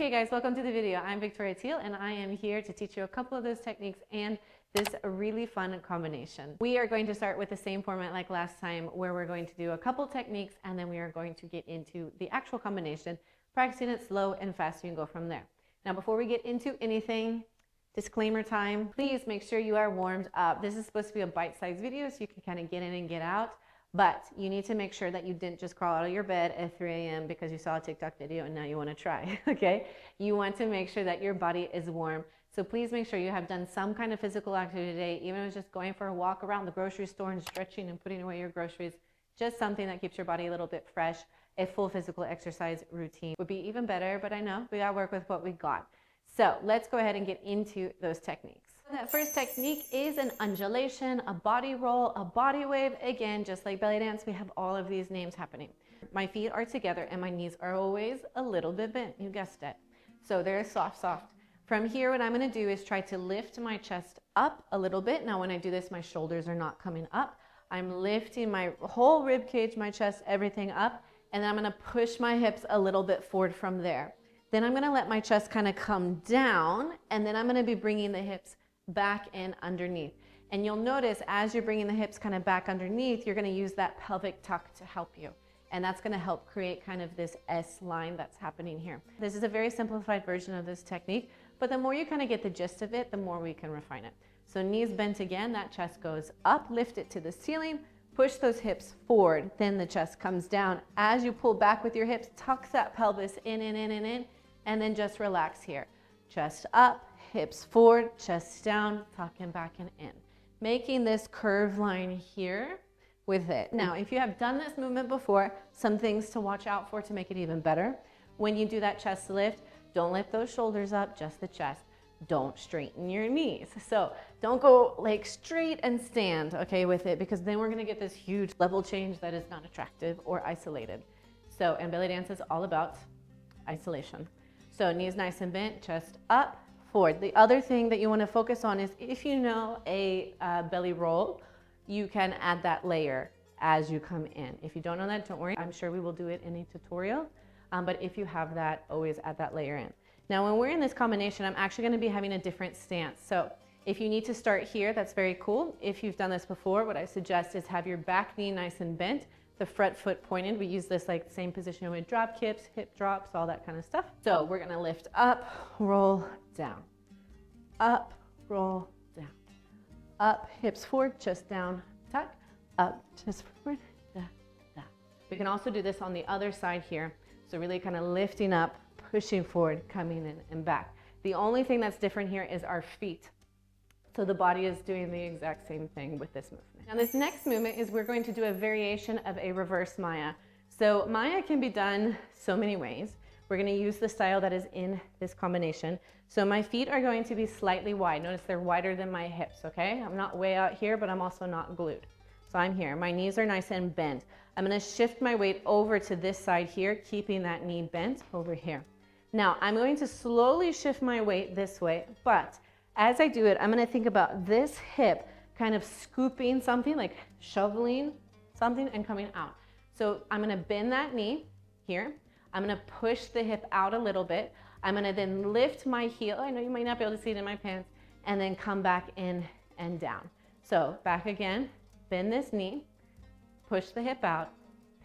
Hey guys, welcome to the video. I'm Victoria Teal and I am here to teach you a couple of those techniques and this really fun combination. We are going to start with the same format like last time where we're going to do a couple techniques and then we are going to get into the actual combination, practicing it slow and fast. You can go from there. Now before we get into anything, disclaimer time, please make sure you are warmed up. This is supposed to be a bite-sized video so you can kind of get in and get out. But you need to make sure that you didn't just crawl out of your bed at 3 a.m. because you saw a TikTok video and now you want to try, okay? You want to make sure that your body is warm. So please make sure you have done some kind of physical activity today, even if it's just going for a walk around the grocery store and stretching and putting away your groceries, just something that keeps your body a little bit fresh. A full physical exercise routine would be even better, but I know we gotta work with what we got. So let's go ahead and get into those techniques. That first technique is an undulation, a body roll, a body wave. Again, just like belly dance, we have all of these names happening. My feet are together and my knees are always a little bit bent. You guessed it. So they're soft, soft. From here, what I'm going to do is try to lift my chest up a little bit. Now, when I do this, my shoulders are not coming up. I'm lifting my whole rib cage, my chest, everything up. And then I'm going to push my hips a little bit forward from there. Then I'm going to let my chest kind of come down. And then I'm going to be bringing the hips back and underneath. And you'll notice as you're bringing the hips kind of back underneath, you're going to use that pelvic tuck to help you. And that's going to help create kind of this S line that's happening here. This is a very simplified version of this technique, but the more you kind of get the gist of it, the more we can refine it. So knees bent again, that chest goes up, lift it to the ceiling, push those hips forward, then the chest comes down. As you pull back with your hips, tuck that pelvis in, and then just relax here. Chest up, hips forward, chest down, tucking back and in. Making this curve line here with it. Now, if you have done this movement before, some things to watch out for to make it even better. When you do that chest lift, don't lift those shoulders up, just the chest. Don't straighten your knees. So don't go like straight and stand, okay, with it, because then we're gonna get this huge level change that is not attractive or isolated. So, and belly dance is all about isolation. So knees nice and bent, chest up, forward. The other thing that you want to focus on is if you know a belly roll, you can add that layer as you come in. If you don't know that, don't worry. I'm sure we will do it in a tutorial. But if you have that, always add that layer in. Now, when we're in this combination, I'm actually going to be having a different stance. So if you need to start here, that's very cool. If you've done this before, what I suggest is have your back knee nice and bent, the front foot pointed. We use this like same position with drop kicks, hip drops, all that kind of stuff. So we're going to lift up, roll down, up, roll down, up, hips forward, chest down, tuck, up, chest forward, da, da. We can also do this on the other side here. So really kind of lifting up, pushing forward, coming in and back. The only thing that's different here is our feet. So the body is doing the exact same thing with this movement. Now this next movement is we're going to do a variation of a reverse Maya. So Maya can be done so many ways. We're going to use the style that is in this combination. So my feet are going to be slightly wide. Notice they're wider than my hips, okay? I'm not way out here, but I'm also not glued. So I'm here. My knees are nice and bent. I'm going to shift my weight over to this side here, keeping that knee bent over here. Now I'm going to slowly shift my weight this way, but as I do it, I'm going to think about this hip kind of scooping something, like shoveling something and coming out. So I'm going to bend that knee here. I'm going to push the hip out a little bit. I'm going to then lift my heel. I know you might not be able to see it in my pants. And then come back in and down. So back again, bend this knee, push the hip out,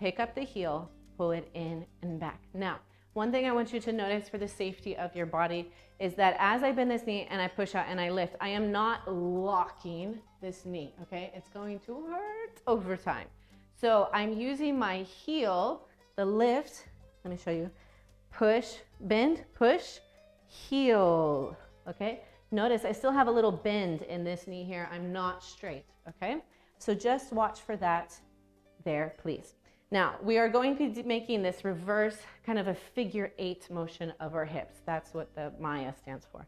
pick up the heel, pull it in and back. Now, one thing I want you to notice for the safety of your body is that as I bend this knee and I push out and I lift, I am not locking this knee, okay? It's going to hurt over time. So I'm using my heel, the lift, let me show you, push, bend, push, heel, okay? Notice I still have a little bend in this knee here. I'm not straight, okay? So just watch for that there, please. Now, we are going to be making this reverse kind of a figure 8 motion of our hips. That's what the Maya stands for.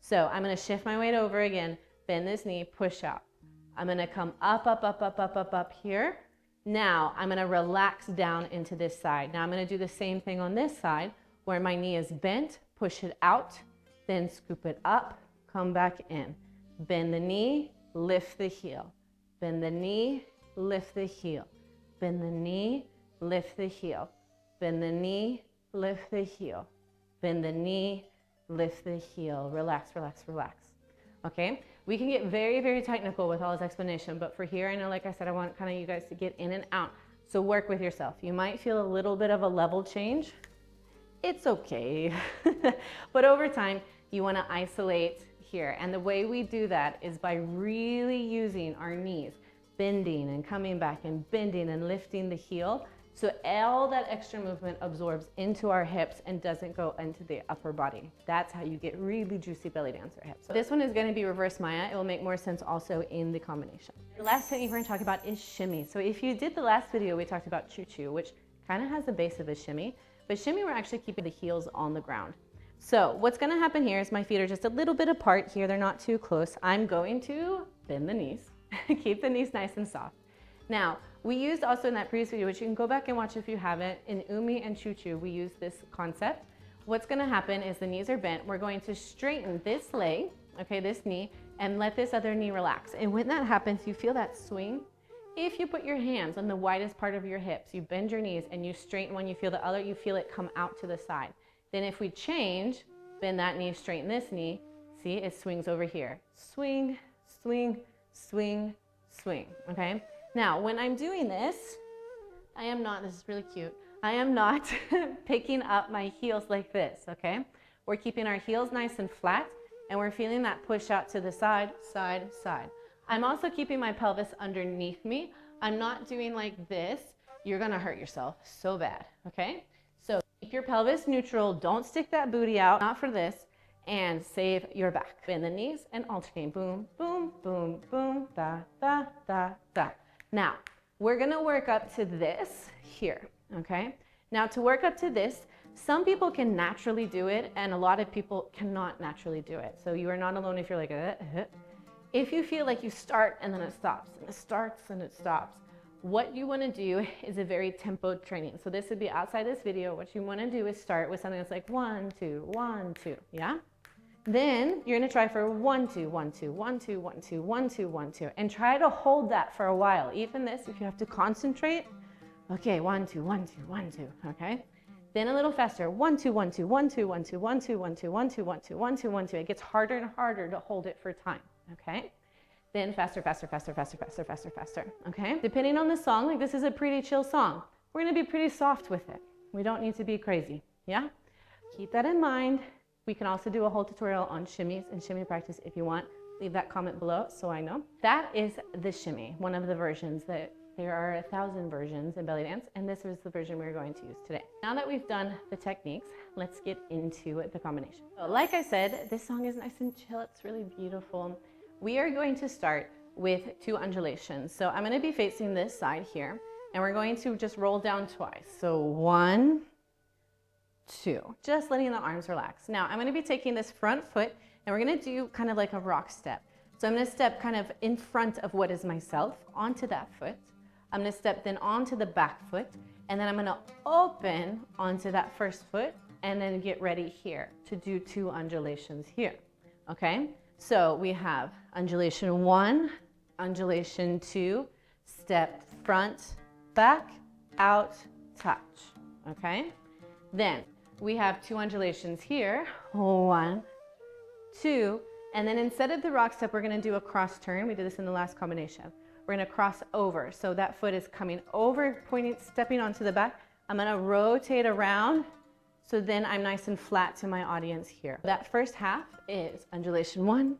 So I'm going to shift my weight over again, bend this knee, push out. I'm going to come up, up, up, up, up, up, up here. Now I'm going to relax down into this side. Now I'm going to do the same thing on this side where my knee is bent, push it out, then scoop it up, come back in. Bend the knee, lift the heel. Bend the knee, lift the heel. Bend the knee, lift the heel. Bend the knee, lift the heel. bend the knee, lift the heel, relax, relax, relax. Okay, we can get very, very technical with all this explanation, but for here, I know, like I said, I want kind of you guys to get in and out. So work with yourself. You might feel a little bit of a level change. It's okay. But over time, you want to isolate here. And the way we do that is by really using our knees, bending and coming back and bending and lifting the heel. So all that extra movement absorbs into our hips and doesn't go into the upper body. That's how you get really juicy belly dancer hips. So this one is going to be reverse Maya. It will make more sense also in the combination. The last technique we're going to talk about is shimmy. So if you did the last video, we talked about choo-choo, which kind of has the base of a shimmy. But shimmy, we're actually keeping the heels on the ground. So what's going to happen here is my feet are just a little bit apart here. They're not too close. I'm going to bend the knees, keep the knees nice and soft. Now, we used also in that previous video, which you can go back and watch if you haven't, in Umi and Choo-Choo, we use this concept. What's going to happen is the knees are bent. We're going to straighten this leg, okay, this knee, and let this other knee relax. And when that happens, you feel that swing. If you put your hands on the widest part of your hips, you bend your knees and you straighten when you feel the other, you feel it come out to the side. Then if we change, bend that knee, straighten this knee, see, it swings over here. Swing, swing, swing, swing, okay? Now, when I'm doing this, this is really cute, I am not picking up my heels like this, okay? We're keeping our heels nice and flat, and we're feeling that push out to the side, side, side. I'm also keeping my pelvis underneath me. I'm not doing like this. You're gonna hurt yourself so bad, okay? So keep your pelvis neutral. Don't stick that booty out, not for this, and save your back. Bend the knees and alternate. Boom, boom, boom, boom, da, da, da, da. Now, we're gonna work up to this here, okay? Now, to work up to this, some people can naturally do it, and a lot of people cannot naturally do it. So you are not alone if you're like, If you feel like you start and then it stops, and it starts and it stops, what you want to do is a very tempoed training. So this would be outside this video. What you want to do is start with something that's like 1, 2, 1, 2, yeah? Then you're going to try for 1, 2, 1, 2, 1, 2, 1, 2, 1, 2, 1, 2, and try to hold that for a while. Even this, if you have to concentrate, okay, 1, 2, 1, 2, 1, 2, okay? Then a little faster, 1, 2, 1, 2, 1, 2, 1, 2, 1, 2, 1, 2, 1, 2, 1, 2, 1, 2, 1, 2. It gets harder and harder to hold it for time, okay? Then faster, faster, faster, faster, faster, faster, faster, okay? Depending on the song, like this is a pretty chill song. We're gonna be pretty soft with it. We don't need to be crazy, yeah? Keep that in mind. We can also do a whole tutorial on shimmies and shimmy practice if you want. Leave that comment below so I know. That is the shimmy, one of the versions that there are 1,000 versions in belly dance, and this is the version we're going to use today. Now that we've done the techniques, let's get into the combination. So like I said, this song is nice and chill. It's really beautiful. We are going to start with 2 undulations. So I'm going to be facing this side here, and we're going to just roll down twice. So 1, 2, just letting the arms relax. Now I'm going to be taking this front foot, and we're going to do kind of like a rock step. So I'm going to step kind of in front of what is myself onto that foot. I'm going to step then onto the back foot, and then I'm going to open onto that first foot, and then get ready here to do 2 undulations here, okay? So we have undulation 1, undulation 2, step front, back, out, touch, okay? Then we have 2 undulations here, 1, 2, and then instead of the rock step, we're gonna do a cross turn. We did this in the last combination. We're gonna cross over. So that foot is coming over, pointing, stepping onto the back. I'm gonna rotate around. So then I'm nice and flat to my audience here. That first half is undulation 1,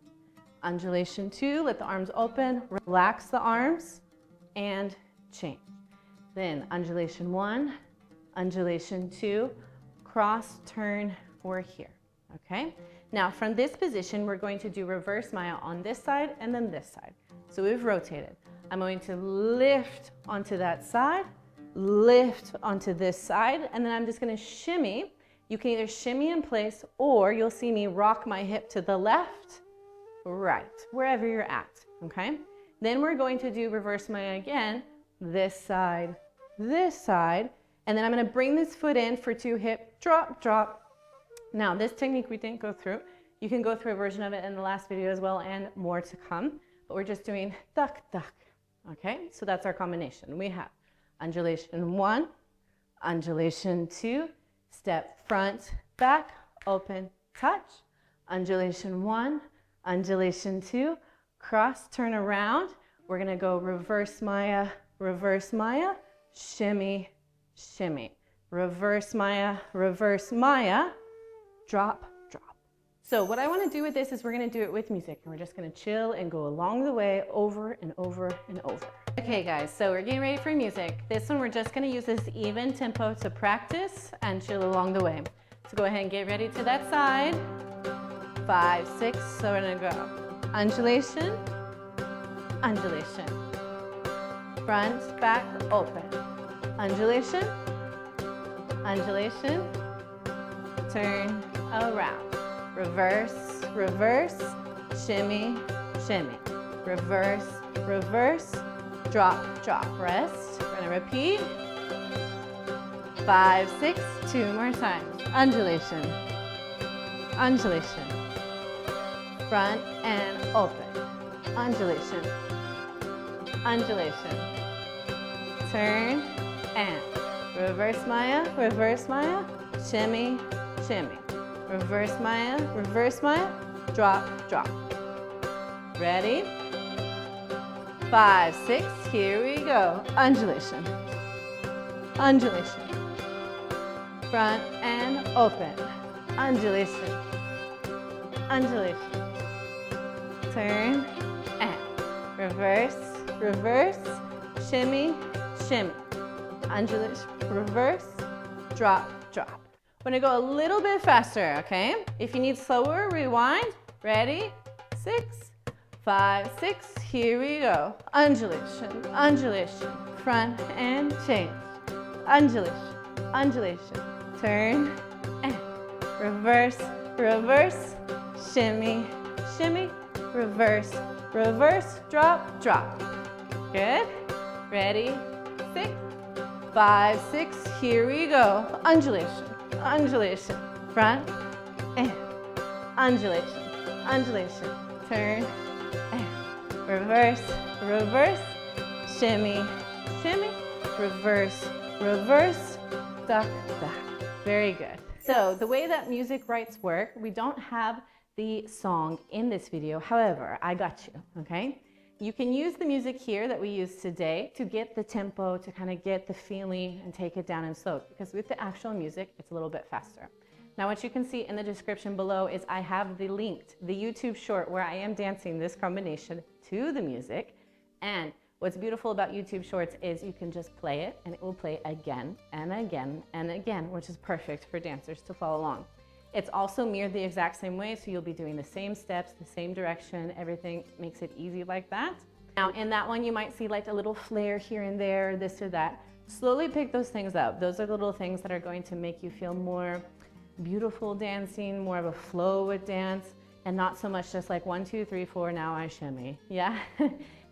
undulation 2, let the arms open, relax the arms, and change. Then undulation 1, undulation 2, cross, turn, we're here, okay? Now from this position, we're going to do reverse Maya on this side and then this side. So we've rotated. I'm going to lift onto that side, lift onto this side, and then I'm just gonna shimmy. You can either shimmy in place, or you'll see me rock my hip to the left, right, wherever you're at, okay? Then we're going to do reverse Maya again, this side, and then I'm gonna bring this foot in for 2 hip, drop, drop. Now this technique we didn't go through. You can go through a version of it in the last video as well, and more to come, but we're just doing duck, duck, okay? So that's our combination. We have undulation 1, undulation 2, step front, back, open, touch. Undulation 1, undulation 2, cross, turn around. We're gonna go reverse Maya, shimmy, shimmy. Reverse Maya, drop, drop. So what I wanna do with this is we're gonna do it with music, and we're just gonna chill and go along the way over and over and over. Okay guys, so we're getting ready for music. This one we're just gonna use this even tempo to practice and chill along the way. So go ahead and get ready to that side. 5, 6, so we're gonna go undulation, undulation. Front, back, open. Undulation, undulation. Turn around. Reverse, reverse, shimmy, shimmy. Reverse, reverse, drop, drop. Rest. We're gonna repeat. 5, 6, 2 more times. Undulation, undulation. Front and open. Undulation, undulation. Turn and reverse Maya, shimmy, shimmy. Reverse Maya, drop, drop. Ready? 5, 6, here we go. Undulation, undulation. Front and open. Undulation, undulation. Turn and reverse, reverse, shimmy, shimmy. Undulation, reverse, drop, drop. We're gonna go a little bit faster, okay? If you need slower, rewind. Ready? 6, 5, 6, here we go. Undulation, undulation. Front and change. Undulation, undulation. Turn and reverse, reverse, shimmy, shimmy. Reverse, reverse, drop, drop. Good. Ready? 6, 5, 6, here we go. Undulation, undulation. Front and undulation, undulation. Turn and reverse, reverse, shimmy, shimmy. Reverse, reverse, duck, duck. Very good. So the way that music writes work, we don't have the song in this video. However, I got you, okay? You can use the music here that we used today to get the tempo, to kind of get the feeling and take it down in slow, because with the actual music, it's a little bit faster. Now, what you can see in the description below is I have the YouTube short where I am dancing this combination to the music. And what's beautiful about YouTube shorts is you can just play it and it will play again and again and again, which is perfect for dancers to follow along. It's also mirrored the exact same way, so you'll be doing the same steps, the same direction, everything makes it easy like that. Now in that one, you might see like a little flare here and there, this or that. Slowly pick those things up. Those are the little things that are going to make you feel more beautiful dancing, more of a flow with dance, and not so much just like 1, 2, 3, 4, now I shimmy, yeah?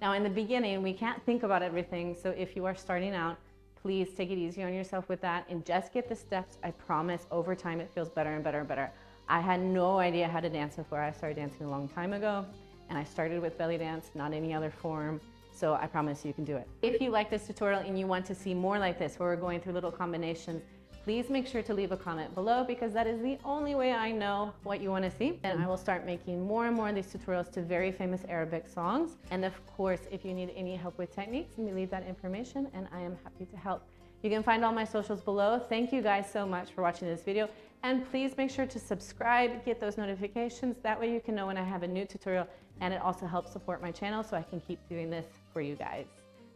Now in the beginning, we can't think about everything, so if you are starting out, please take it easy on yourself with that and just get the steps. I promise over time it feels better and better and better. I had no idea how to dance before. I started dancing a long time ago, and I started with belly dance, not any other form. So I promise you can do it. If you like this tutorial and you want to see more like this, where we're going through little combinations, please make sure to leave a comment below, because that is the only way I know what you want to see. And I will start making more and more of these tutorials to very famous Arabic songs. And of course, if you need any help with techniques, let me leave that information and I am happy to help. You can find all my socials below. Thank you guys so much for watching this video. And please make sure to subscribe, get those notifications. That way you can know when I have a new tutorial, and it also helps support my channel so I can keep doing this for you guys.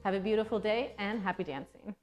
Have a beautiful day and happy dancing.